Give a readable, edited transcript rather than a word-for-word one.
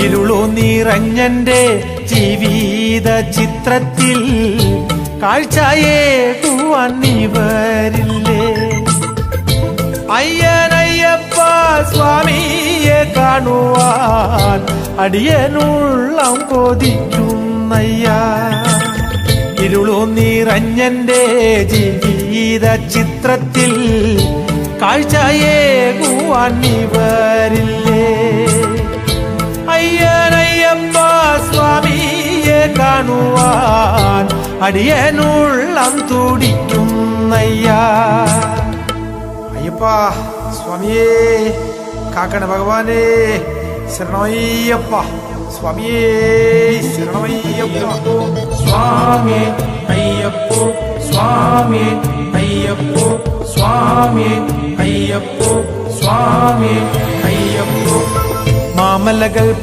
ഇരുളു നിറഞ്ഞന്റെ ജീവിത ചിത്രത്തിൽ കാഴ്ചയേകുവാൻ നീ വരില്ലേ? അയ്യനയ്യപ്പ സ്വാമിയെ കാണുവാൻ അടിയനുള്ളം കൊതിക്കുന്നയ്യ. ഇരുളു നിറഞ്ഞന്റെ ജീവിത ചിത്രത്തിൽ കാഴ്ചയേകുവാൻ നീ വരില്ലേ? അയ്യനയ്യപ്പ സ്വാമിയെ കാണുവാൻ അടിയനുള്ളം തുടിക്കുന്നയ്യ. അയ്യപ്പ സ്വാമിയേ, കാക്കണ ഭഗവാനേ, ശരണമയ്യപ്പ സ്വാമിയേ, ശരണമയ്യപ്പ. സ്വാമി അയ്യപ്പോ, സ്വാമി അയ്യപ്പോ, സ്വാമി അയ്യപ്പോ, സ്വാമി അയ്യപ്പോ. മാമലകൾ